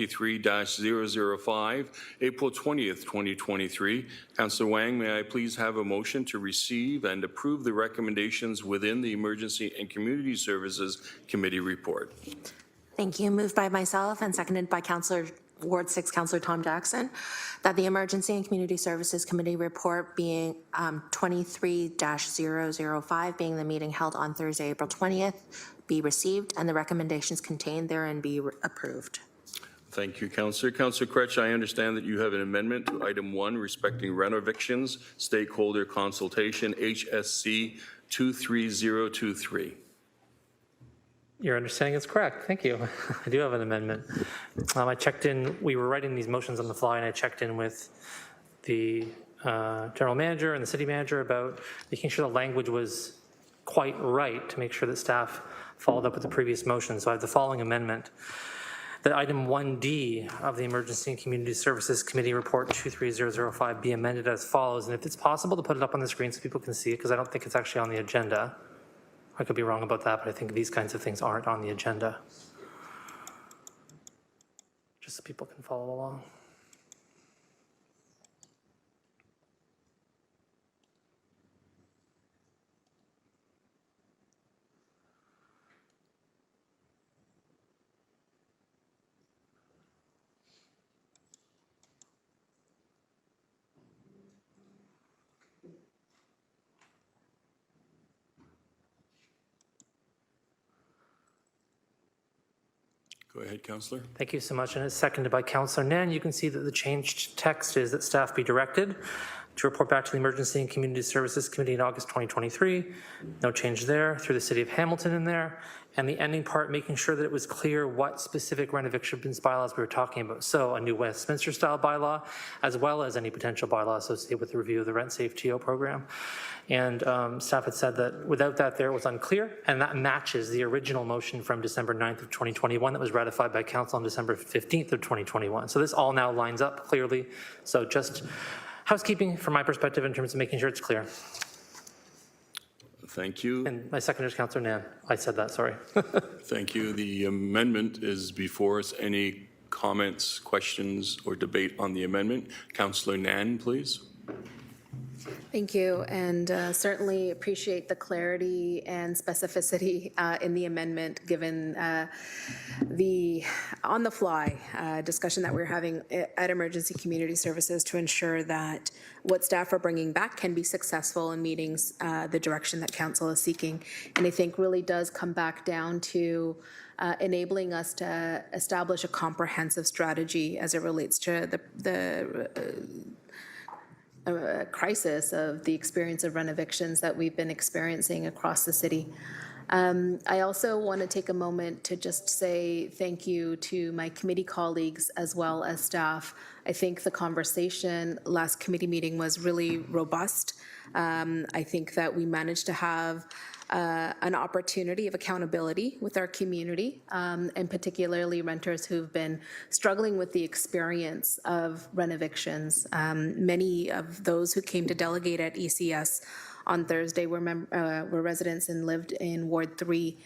3-005, April 20th, 2023. Councillor Wang, may I please have a motion to receive and approve the recommendations within the Emergency and Community Services Committee report? Thank you. Moved by myself and seconded by Councillor Ward 6, Councillor Tom Jackson, that the Emergency and Community Services Committee report being 23-005, being the meeting held on Thursday, April 20th, be received and the recommendations contained therein be approved. Thank you, Councillor. Councillor Kretsch, I understand that you have an amendment to item 1 respecting renovictions, stakeholder consultation, HSC 23023. Your understanding is correct. Thank you. I do have an amendment. I checked in. We were writing these motions on the fly, and I checked in with the general manager and the city manager about making sure the language was quite right to make sure that staff followed up with the previous motion. So I have the following amendment. That item 1D of the Emergency and Community Services Committee report 23005 be amended as follows. And if it's possible to put it up on the screen so people can see it, because I don't think it's actually on the agenda. I could be wrong about that, but I think these kinds of things aren't on the agenda. Just so people can follow along. Go ahead, Councillor. Thank you so much. And it's seconded by Councillor Nan. You can see that the changed text is that staff be directed to report back to the Emergency and Community Services Committee in August 2023. No change there. Through the City of Hamilton in there. And the ending part, making sure that it was clear what specific renovictions bylaws we were talking about. So a new Westminster style bylaw, as well as any potential bylaw associated with the review of the RentSafeTO program. And staff had said that without that there, it was unclear, and that matches the original motion from December 9th of 2021 that was ratified by Council on December 15th of 2021. So this all now lines up clearly. So just housekeeping from my perspective in terms of making sure it's clear. Thank you. And my seconder is Councillor Nan. I said that, sorry. Thank you. The amendment is before us. Any comments, questions, or debate on the amendment? Councillor Nan, please. Thank you, and certainly appreciate the clarity and specificity in the amendment given the on-the-fly discussion that we're having at Emergency Community Services to ensure that what staff are bringing back can be successful in meeting the direction that Council is seeking. And I think really does come back down to enabling us to establish a comprehensive strategy as it relates to the crisis of the experience of renovictions that we've been experiencing across the city. I also want to take a moment to just say thank you to my committee colleagues as well as staff. I think the conversation last committee meeting was really robust. I think that we managed to have an opportunity of accountability with our community, and particularly renters who've been struggling with the experience of renovictions. Many of those who came to delegate at ECS on Thursday were residents and lived in Ward 3.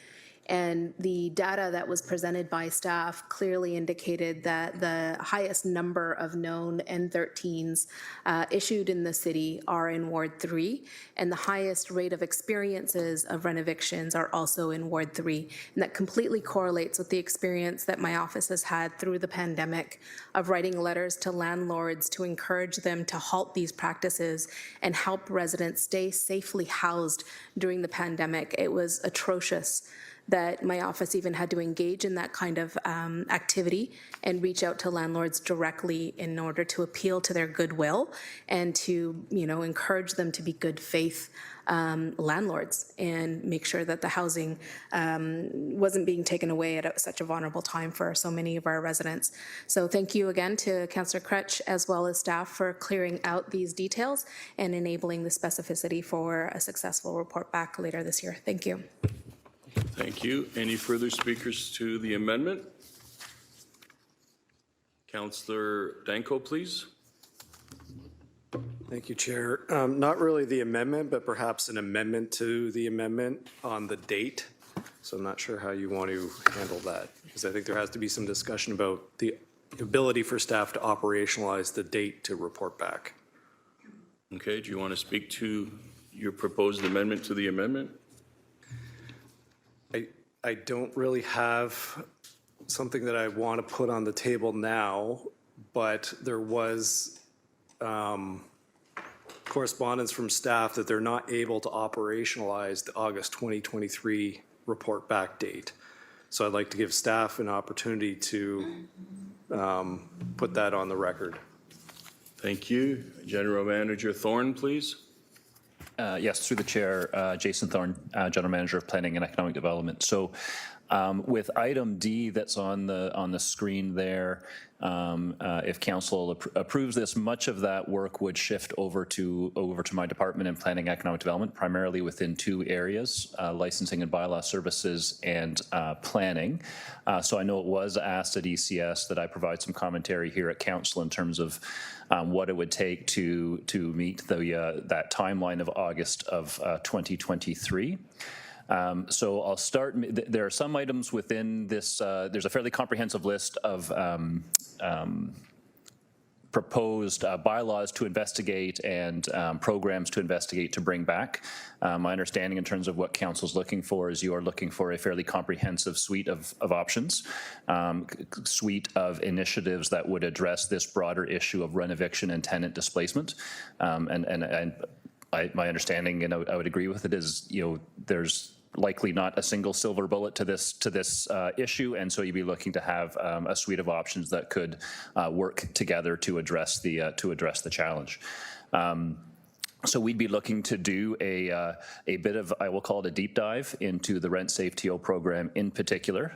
And the data that was presented by staff clearly indicated that the highest number of known N13s issued in the city are in Ward 3, and the highest rate of experiences of renovictions are also in Ward 3. And that completely correlates with the experience that my office has had through the pandemic of writing letters to landlords to encourage them to halt these practices and help residents stay safely housed during the pandemic. It was atrocious that my office even had to engage in that kind of activity and reach out to landlords directly in order to appeal to their goodwill and to, encourage them to be good faith landlords and make sure that the housing wasn't being taken away at such a vulnerable time for so many of our residents. So thank you again to Councillor Kretsch as well as staff for clearing out these details and enabling the specificity for a successful report back later this year. Thank you. Thank you. Any further speakers to the amendment? Councillor Danko, please. Thank you, Chair. Not really the amendment, but perhaps an amendment to the amendment on the date. So I'm not sure how you want to handle that, because I think there has to be some discussion about the ability for staff to operationalize the date to report back. Okay, do you want to speak to your proposed amendment to the amendment? I don't really have something that I want to put on the table now, but there was correspondence from staff that they're not able to operationalize the August 2023 report back date. So I'd like to give staff an opportunity to put that on the record. Thank you. General Manager Thorne, please. Yes, through the chair, Jason Thorne, General Manager of Planning and Economic Development. So with item D that's on the screen there, if council approves this, much of that work would shift over to my department in Planning and Economic Development, primarily within two areas, licensing and bylaw services and planning. So I know it was asked at ECS that I provide some commentary here at council in terms of what it would take to meet that timeline of August of 2023. So I'll start. There are some items within this. There's a fairly comprehensive list of proposed bylaws to investigate and programs to investigate to bring back. My understanding in terms of what council's looking for is you are looking for a fairly comprehensive suite of options, suite of initiatives that would address this broader issue of renoviction and tenant displacement. My understanding, and I would agree with it, is there's likely not a single silver bullet to this issue, and so you'd be looking to have a suite of options that could work together to address the challenge. So we'd be looking to do a bit of, I will call it a deep dive into the RentSafeTO program in particular,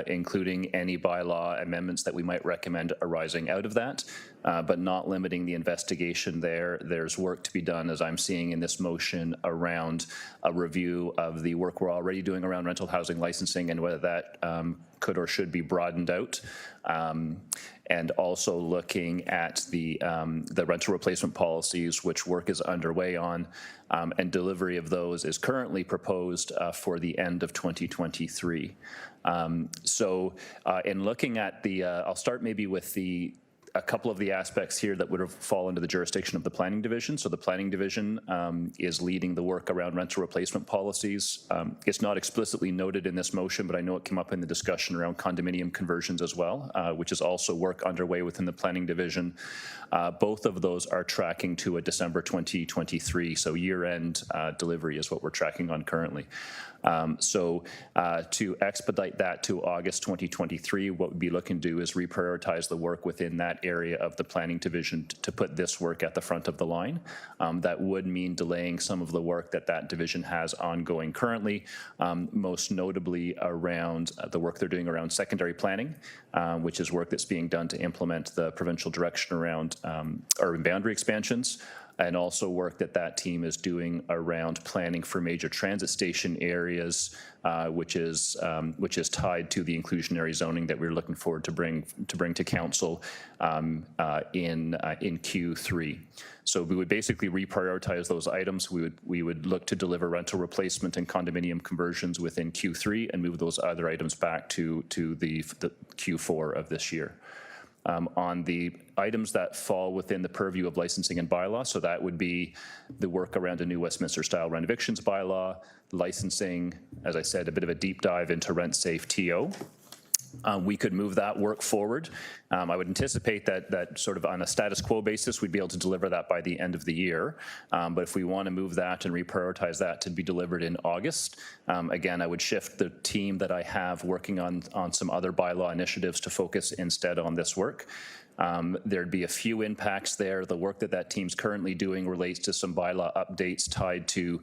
including any bylaw amendments that we might recommend arising out of that, but not limiting the investigation there. There's work to be done, as I'm seeing in this motion, around a review of the work we're already doing around rental housing licensing and whether that could or should be broadened out. And also looking at the rental replacement policies, which work is underway on, and delivery of those is currently proposed for the end of 2023. So in looking at I'll start maybe with a couple of the aspects here that would fall into the jurisdiction of the Planning Division. So the Planning Division is leading the work around rental replacement policies. It's not explicitly noted in this motion, but I know it came up in the discussion around condominium conversions as well, which is also work underway within the Planning Division. Both of those are tracking to a December 2023, so year-end delivery is what we're tracking on currently. So to expedite that to August 2023, what we'd be looking to do is reprioritize the work within that area of the Planning Division to put this work at the front of the line. That would mean delaying some of the work that division has ongoing currently, most notably around the work they're doing around secondary planning, which is work that's being done to implement the provincial direction around urban boundary expansions, and also work that team is doing around planning for major transit station areas, which is tied to the inclusionary zoning that we're looking forward to bring to council in Q3. So we would basically reprioritize those items. We would look to deliver rental replacement and condominium conversions within Q3 and move those other items back to the Q4 of this year. On the items that fall within the purview of licensing and bylaw, so that would be the work around a new Westminster style renovictions bylaw, licensing, as I said, a bit of a deep dive into RentSafeTO. We could move that work forward. I would anticipate that sort of on a status quo basis, we'd be able to deliver that by the end of the year. But if we want to move that and reprioritize that to be delivered in August, again, I would shift the team that I have working on some other bylaw initiatives to focus instead on this work. There'd be a few impacts there. The work that team's currently doing relates to some bylaw updates tied to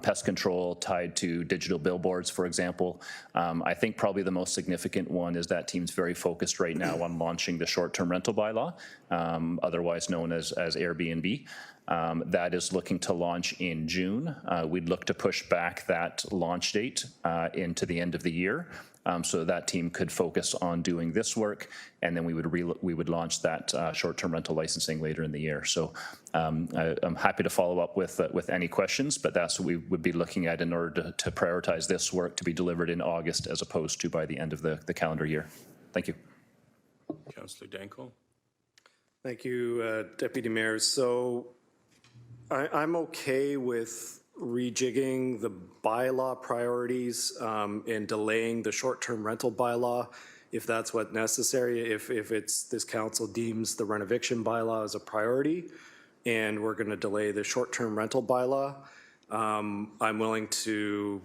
pest control, tied to digital billboards, for example. I think probably the most significant one is that team's very focused right now on launching the short-term rental bylaw, otherwise known as Airbnb. That is looking to launch in June. We'd look to push back that launch date into the end of the year. So that team could focus on doing this work, and then we would launch that short-term rental licensing later in the year. So I'm happy to follow up with any questions, but that's what we would be looking at in order to prioritize this work to be delivered in August as opposed to by the end of the calendar year. Thank you. Councillor Danko. Thank you, Deputy Mayor. So I'm okay with rejigging the bylaw priorities and delaying the short-term rental bylaw if that's what necessary, if it's this council deems the renoviction bylaw as a priority and we're going to delay the short-term rental bylaw. I'm willing to,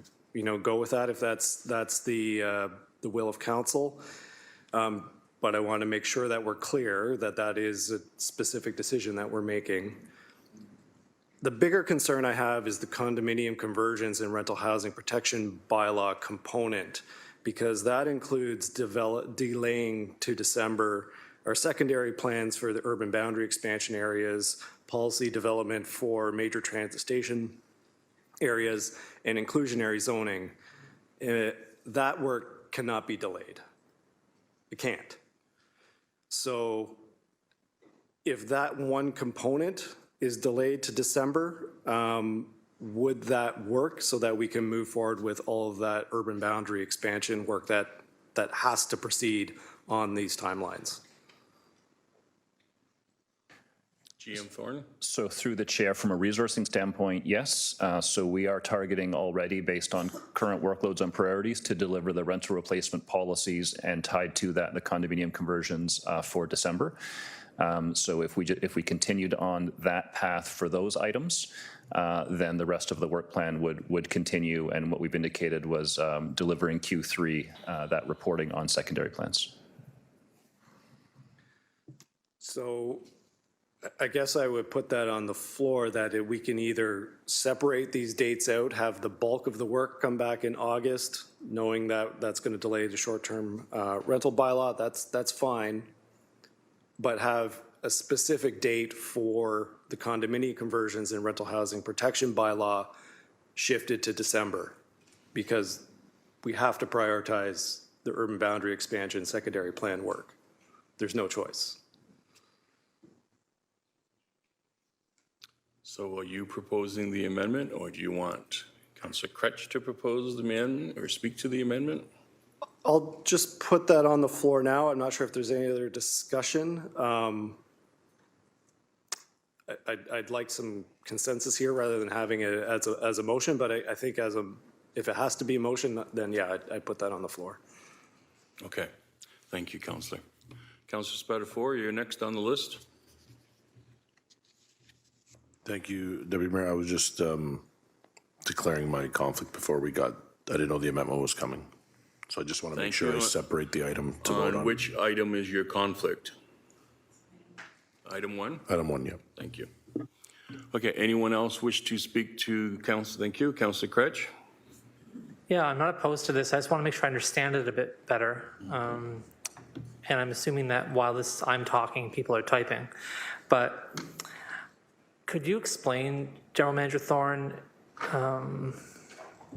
go with that if that's the will of council. But I want to make sure that we're clear that that is a specific decision that we're making. The bigger concern I have is the condominium conversions and rental housing protection bylaw component, because that includes delaying to December our secondary plans for the urban boundary expansion areas, policy development for major transit station areas, and inclusionary zoning. That work cannot be delayed. It can't. So if that one component is delayed to December, would that work so that we can move forward with all of that urban boundary expansion work that has to proceed on these timelines? GM Thorne. So through the chair, from a resourcing standpoint, yes. So we are targeting already, based on current workloads and priorities, to deliver the rental replacement policies and tied to that the condominium conversions for December. So if we continued on that path for those items, then the rest of the work plan would continue, and what we've indicated was delivering Q3 that reporting on secondary plans. So I guess I would put that on the floor, that we can either separate these dates out, have the bulk of the work come back in August, knowing that that's going to delay the short-term rental bylaw, that's fine, but have a specific date for the condominium conversions and rental housing protection bylaw shifted to December, because we have to prioritize the urban boundary expansion secondary plan work. There's no choice. So are you proposing the amendment, or do you want Councillor Kretsch to propose the amendment or speak to the amendment? I'll just put that on the floor now. I'm not sure if there's any other discussion. I'd like some consensus here rather than having it as a motion, but I think if it has to be a motion, then yeah, I'd put that on the floor. Okay. Thank you, Councillor. Councillor Spatafor, you're next on the list. Thank you, Deputy Mayor. I was just declaring my conflict before I didn't know the amendment was coming. So I just want to make Thank sure you. I separate the item to vote on. Which item is your conflict? Item 1? Item 1, yeah. Thank you. Okay, anyone else wish to speak to council? Thank you. Councillor Kretsch? Yeah, I'm not opposed to this. I just want to make sure I understand it a bit better. And I'm assuming that while I'm talking, people are typing. But could you explain, General Manager Thorne,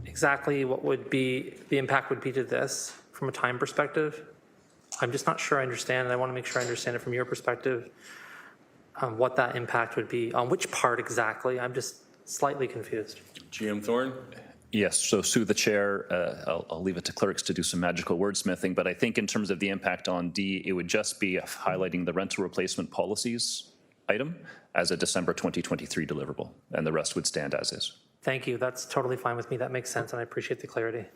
exactly what would be the impact would be to this from a time perspective? I'm just not sure I understand, and I want to make sure I understand it from your perspective, what that impact would be, on which part exactly. I'm just slightly confused. GM Thorne? Yes, so through the chair, I'll leave it to clerks to do some magical wordsmithing, but I think in terms of the impact on D, it would just be highlighting the rental replacement policies item as a December 2023 deliverable, and the rest would stand as is. Thank you. That's totally fine with me. That makes sense, and I appreciate the clarity.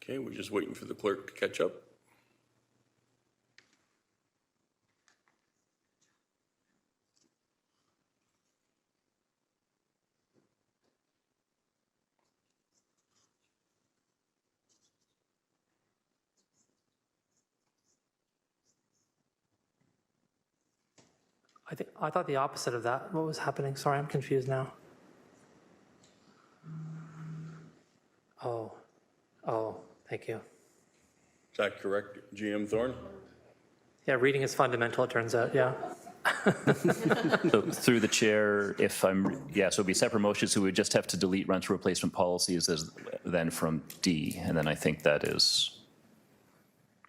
Okay, we're just waiting for the clerk to catch up. I thought the opposite of that. What was happening? Sorry, I'm confused now. Oh, thank you. Is that correct, GM Thorne? Yeah, reading is fundamental, it turns out, yeah. So through the chair, so it'd be separate motions, so we would just have to delete rental replacement policies then from D, and then I think that is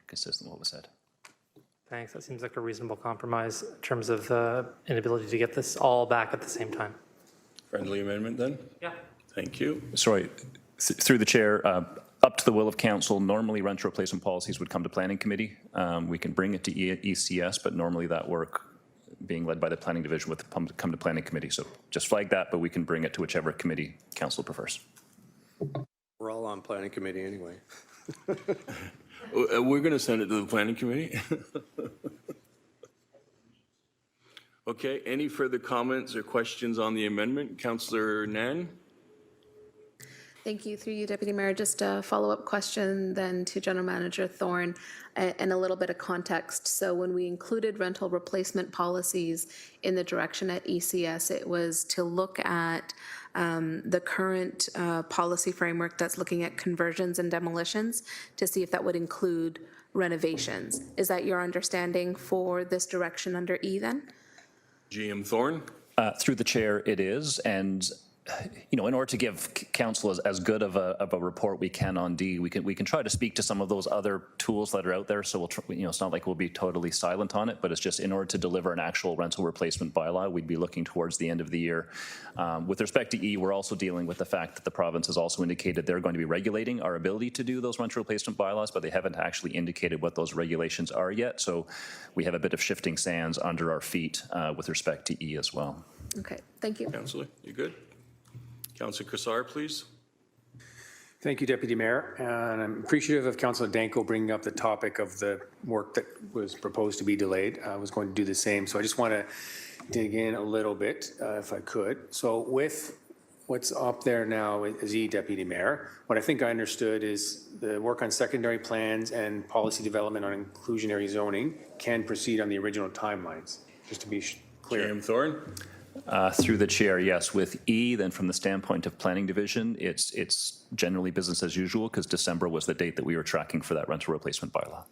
consistent with what was said. Thanks, that seems like a reasonable compromise in terms of the inability to get this all back at the same time. Friendly amendment then? Yeah. Thank you. Sorry, through the chair, up to the will of council, normally rental replacement policies would come to planning committee. We can bring it to ECS, but normally that work being led by the planning division would come to planning committee. So just flag that, but we can bring it to whichever committee council prefers. We're all on planning committee anyway. We're going to send it to the planning committee. Okay, any further comments or questions on the amendment? Councillor Nan? Thank you. Through you, Deputy Mayor. Just a follow-up question then to General Manager Thorne and a little bit of context. So when we included rental replacement policies in the direction at ECS, it was to look at the current policy framework that's looking at conversions and demolitions to see if that would include renovations. Is that your understanding for this direction under E then? GM Thorne? Through the chair, it is. And in order to give council as good of a report we can on D, we can try to speak to some of those other tools that are out there. So we'll it's not like we'll be totally silent on it, but it's just in order to deliver an actual rental replacement bylaw, we'd be looking towards the end of the year. With respect to E, we're also dealing with the fact that the province has also indicated they're going to be regulating our ability to do those rental replacement bylaws, but they haven't actually indicated what those regulations are yet. So we have a bit of shifting sands under our feet with respect to E as well. Okay, thank you. Councillor, you good? Councillor Crissar, please. Thank you, Deputy Mayor. And I'm appreciative of Councillor Danko bringing up the topic of the work that was proposed to be delayed. I was going to do the same. So I just want to dig in a little bit, if I could. So with what's up there now as Deputy Mayor, what I think I understood is the work on secondary plans and policy development on inclusionary zoning can proceed on the original timelines, just to be clear. GM Thorne? Through the chair, yes. With E, then from the standpoint of planning division, it's generally business as usual because December was the date that we were tracking for that rental replacement bylaw.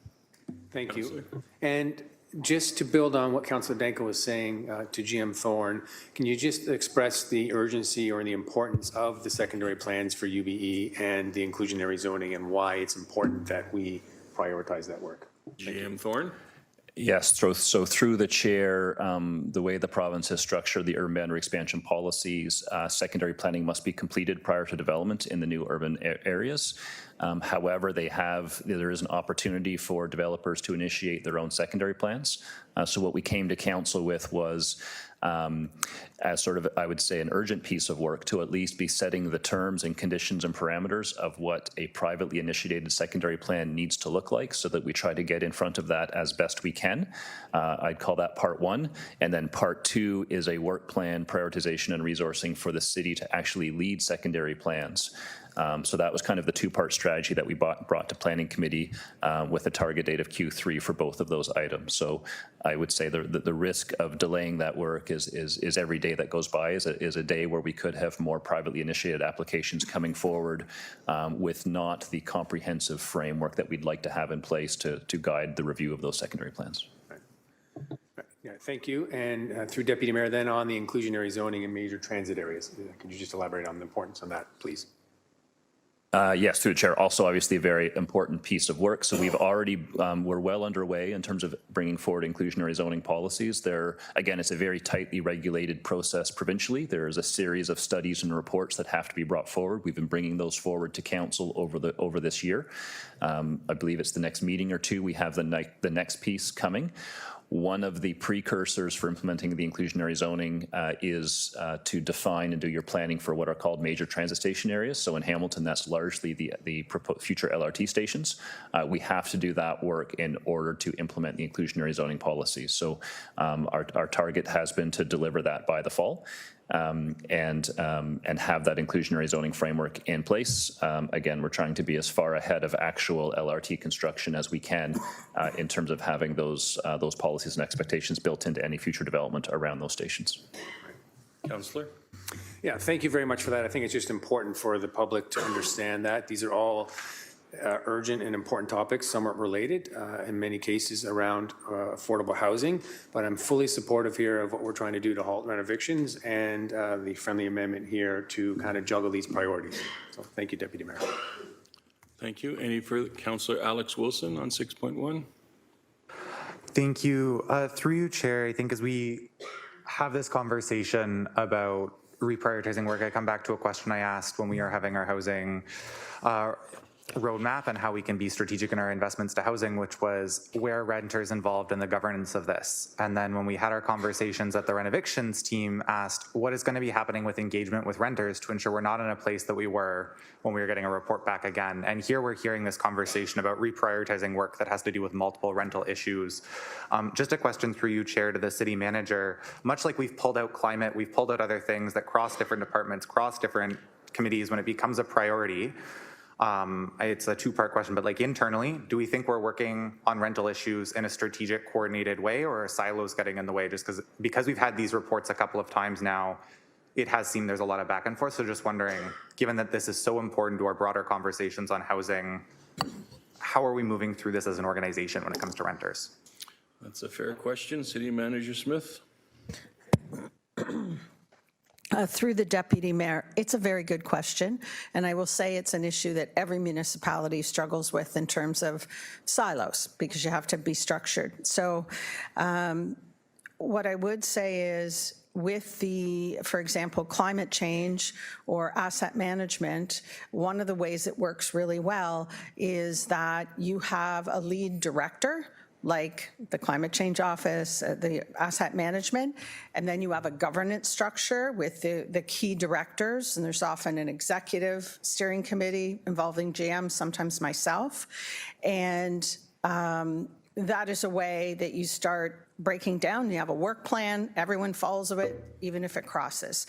Thank you. And just to build on what Councillor Danko was saying to GM Thorne, can you just express the urgency or the importance of the secondary plans for UBE and the inclusionary zoning and why it's important that we prioritize that work? GM Thorne? Yes, so through the chair, the way the province has structured the urban boundary expansion policies, secondary planning must be completed prior to development in the new urban areas. However, there is an opportunity for developers to initiate their own secondary plans. So what we came to council with was as sort of, I would say, an urgent piece of work to at least be setting the terms and conditions and parameters of what a privately initiated secondary plan needs to look like so that we try to get in front of that as best we can. I'd call that part one. And then part two is a work plan, prioritization and resourcing for the city to actually lead secondary plans. So that was kind of the two-part strategy that we brought to planning committee with a target date of Q3 for both of those items. So I would say the risk of delaying that work is every day that goes by is a day where we could have more privately initiated applications coming forward with not the comprehensive framework that we'd like to have in place to guide the review of those secondary plans. Yeah, thank you. And through Deputy Mayor, then on the inclusionary zoning in major transit areas, could you just elaborate on the importance on that, please? Yes, through the chair. Also, obviously, a very important piece of work. So we've already, we're well underway in terms of bringing forward inclusionary zoning policies. Again, it's a very tightly regulated process provincially. There is a series of studies and reports that have to be brought forward. We've been bringing those forward to council over this year. I believe it's the next meeting or two. We have the next piece coming. One of the precursors for implementing the inclusionary zoning is to define and do your planning for what are called major transit station areas. So in Hamilton, that's largely the future LRT stations. We have to do that work in order to implement the inclusionary zoning policies. So our target has been to deliver that by the fall. And have that inclusionary zoning framework in place. Again, we're trying to be as far ahead of actual LRT construction as we can in terms of having those policies and expectations built into any future development around those stations. Councillor? Yeah, thank you very much for that. I think it's just important for the public to understand that. These are all urgent and important topics, somewhat related in many cases around affordable housing, but I'm fully supportive here of what we're trying to do to halt renovictions and the friendly amendment here to kind of juggle these priorities. So thank you, Deputy Mayor. Thank you. Any further? Councillor Alex Wilson on 6.1. Thank you. Through you, Chair, I think as we have this conversation about reprioritizing work, I come back to a question I asked when we are having our housing roadmap and how we can be strategic in our investments to housing, which was where renters involved in the governance of this. And then when we had our conversations at the renovictions team asked what is going to be happening with engagement with renters to ensure we're not in a place that we were when we were getting a report back again. And here we're hearing this conversation about reprioritizing work that has to do with multiple rental issues. Just a question through you, Chair, to the city manager. Much like we've pulled out climate, we've pulled out other things that cross different departments, cross different committees when it becomes a priority. It's a two-part question, but like internally, do we think we're working on rental issues in a strategic, coordinated way, or are silos getting in the way? Just because we've had these reports a couple of times now, it has seemed there's a lot of back and forth. So just wondering, given that this is so important to our broader conversations on housing, how are we moving through this as an organization when it comes to renters? That's a fair question. City Manager Smith. Through the Deputy Mayor, it's a very good question, and I will say it's an issue that every municipality struggles with in terms of silos, because you have to be structured. So what I would say is with the, for example, climate change or asset management, one of the ways it works really well is that you have a lead director, like the climate change office, the asset management, and then you have a governance structure with the key directors, and there's often an executive steering committee involving GM, sometimes myself, and that is a way that you start breaking down. You have a work plan, everyone follows it, even if it crosses.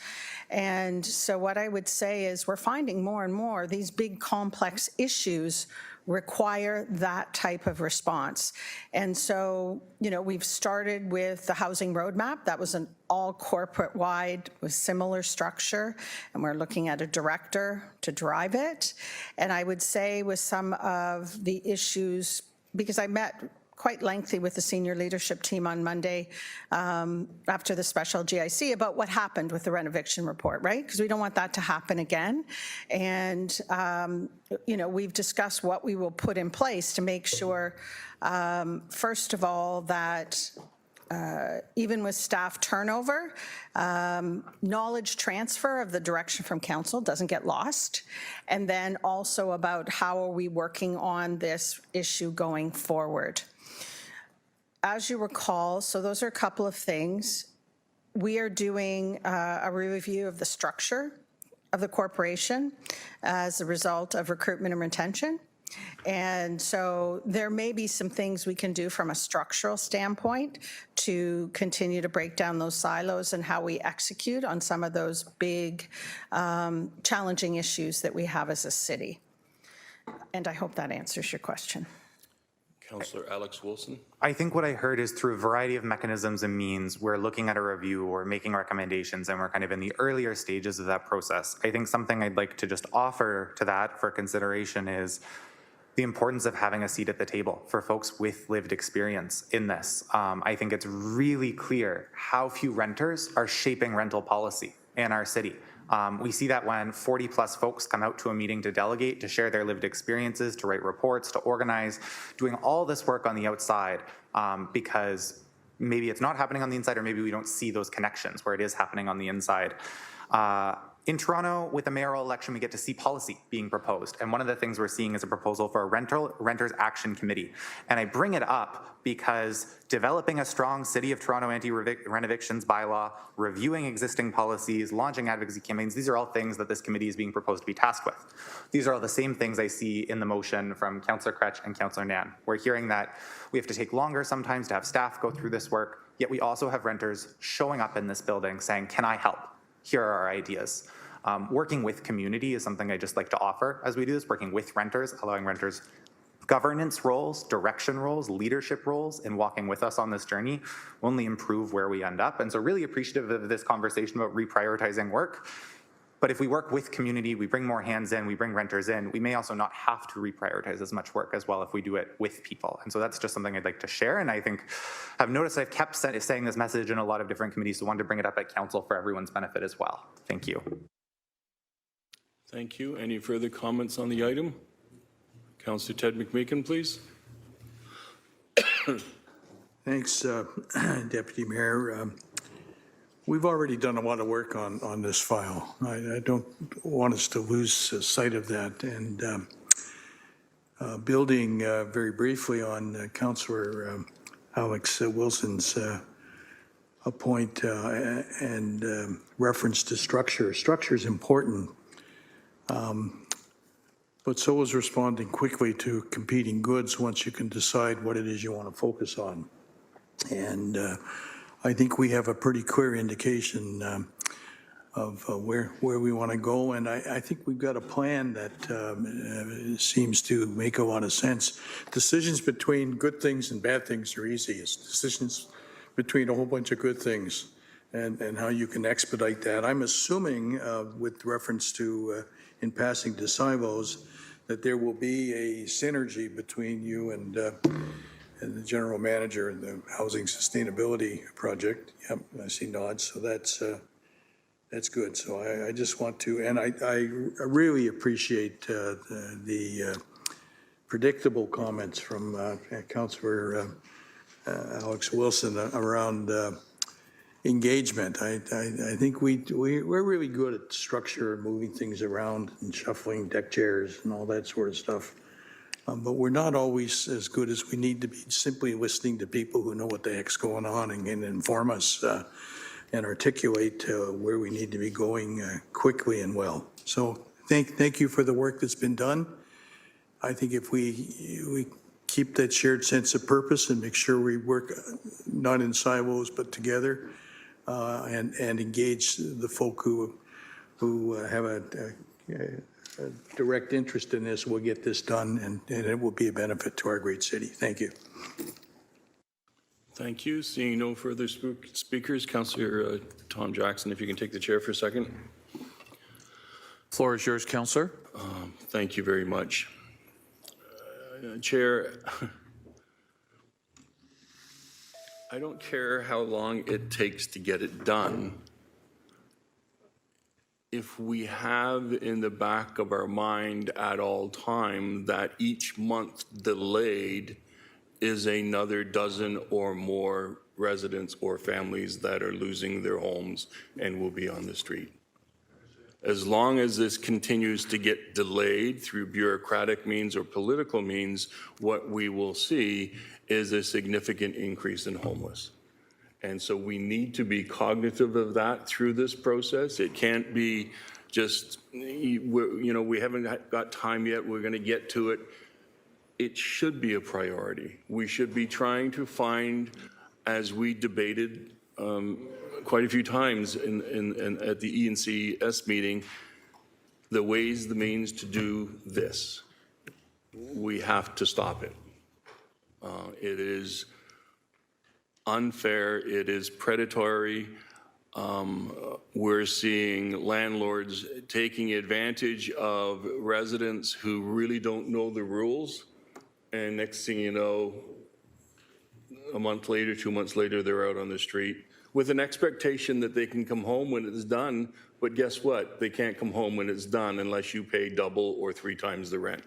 And so what I would say is we're finding more and more these big complex issues require that type of response. And so, you know, we've started with the housing roadmap. That was an all corporate wide with similar structure. And we're looking at a director to drive it. And I would say with some of the issues, because I met quite lengthy with the senior leadership team on Monday after the special GIC about what happened with the renoviction report, right? Because we don't want that to happen again. And, you know, we've discussed what we will put in place to make sure, first of all, that even with staff turnover, knowledge transfer of the direction from council doesn't get lost. And then also about how are we working on this issue going forward. As you recall, so those are a couple of things. We are doing a review of the structure of the corporation as a result of recruitment and retention. And so there may be some things we can do from a structural standpoint to continue to break down those silos and how we execute on some of those big challenging issues that we have as a city. And I hope that answers your question. Councillor Alex Wilson. I think what I heard is through a variety of mechanisms and means, we're looking at a review or making recommendations, and we're kind of in the earlier stages of that process. I think something I'd like to just offer to that for consideration is the importance of having a seat at the table for folks with lived experience in this. I think it's really clear how few renters are shaping rental policy in our city. We see that when 40 plus folks come out to a meeting to delegate, to share their lived experiences, to write reports, to organize, doing all this work on the outside because maybe it's not happening on the inside, or maybe we don't see those connections where it is happening on the inside. In Toronto, with the mayoral election, we get to see policy being proposed. And one of the things we're seeing is a proposal for a Renters Action Committee. And I bring it up because developing a strong City of Toronto anti-renovictions bylaw, reviewing existing policies, launching advocacy campaigns, these are all things that this committee is being proposed to be tasked with. These are all the same things I see in the motion from Councillor Kretsch and Councillor Nan. We're hearing that we have to take longer sometimes to have staff go through this work, yet we also have renters showing up in this building saying, can I help? Here are our ideas. Working with community is something I just like to offer as we do this, working with renters, allowing renters governance roles, direction roles, leadership roles, and walking with us on this journey will only improve where we end up. And so really appreciative of this conversation about reprioritizing work. But if we work with community, we bring more hands in, we bring renters in, we may also not have to reprioritize as much work as well if we do it with people. And so that's just something I'd like to share. And I think I've noticed I've kept saying this message in a lot of different committees, so wanted to bring it up at council for everyone's benefit as well. Thank you. Thank you. Any further comments on the item? Councillor Ted McMeekin, please. Thanks, Deputy Mayor. We've already done a lot of work on this file. I don't want us to lose sight of that. And building very briefly on Councillor Alex Wilson's point and reference to structure. Structure is important, but so is responding quickly to competing goods once you can decide what it is you want to focus on. And I think we have a pretty clear indication of where we want to go, and I think we've got a plan that seems to make a lot of sense. Decisions between good things and bad things are easy. It's decisions between a whole bunch of good things and how you can expedite that. I'm assuming, with reference to in passing to silos, that there will be a synergy between you and the general manager of the Housing Sustainability Project. Yep, I see nods, so that's good. So I just want to, and I really appreciate the predictable comments from Councillor Alex Wilson around engagement. I think we're really good at structure and moving things around and shuffling deck chairs and all that sort of stuff. But we're not always as good as we need to be simply listening to people who know what the heck's going on and can inform us and articulate where we need to be going quickly and well. So thank you for the work that's been done. I think if we keep that shared sense of purpose and make sure we work not in silos but together and engage the folk who have a direct interest in this, we'll get this done and it will be a benefit to our great city. Thank you. Thank you. Seeing no further speakers, Councillor Tom Jackson, if you can take the chair for a second. Floor is yours, Councillor. Thank you very much. Chair, I don't care how long it takes to get it done. If we have in the back of our mind at all time that each month delayed is another dozen or more residents or families that are losing their homes and will be on the street. As long as this continues to get delayed through bureaucratic means or political means, what we will see is a significant increase in homeless. And so we need to be cognitive of that through this process. It can't be just, we haven't got time yet, we're going to get to it. It should be a priority. We should be trying to find, as we debated quite a few times at the E&CS meeting, the ways, the means to do this. We have to stop it. It is unfair. It is predatory. We're seeing landlords taking advantage of residents who really don't know the rules. And next thing you know, a month later, 2 months later, they're out on the street with an expectation that they can come home when it's done. But guess what? They can't come home when it's done unless you pay double or 3 times the rent.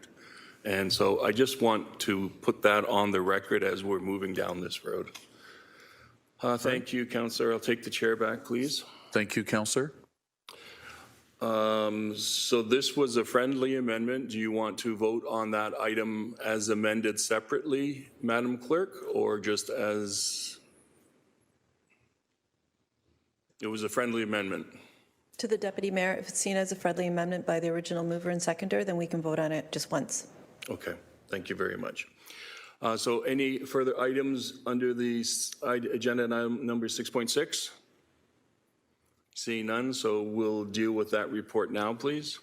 And so I just want to put that on the record as we're moving down this road. Thank you, Councillor. I'll take the chair back, please. Thank you, Councillor. So this was a friendly amendment. Do you want to vote on that item as amended separately, Madam Clerk, or just as? It was a friendly amendment. To the Deputy Mayor, if it's seen as a friendly amendment by the original mover and seconder, then we can vote on it just once. Okay, thank you very much. So any further items under the agenda item number 6.6? Seeing none, so we'll deal with that report now, please.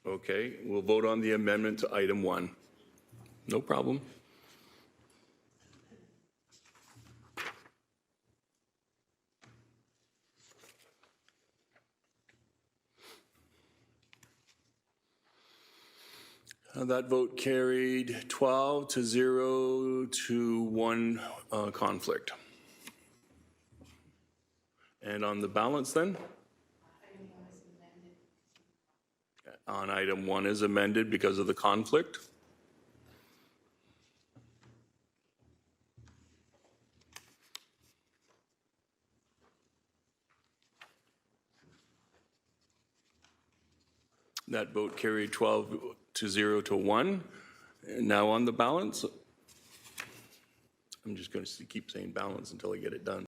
Okay, we'll vote on the amendment to item 1. No problem. That vote carried 12 to 0 to 1 conflict. And on the balance then? On item 1 is amended because of the conflict. That vote carried 12 to 0 to 1. And now on the balance, I'm just going to keep saying balance until I get it done.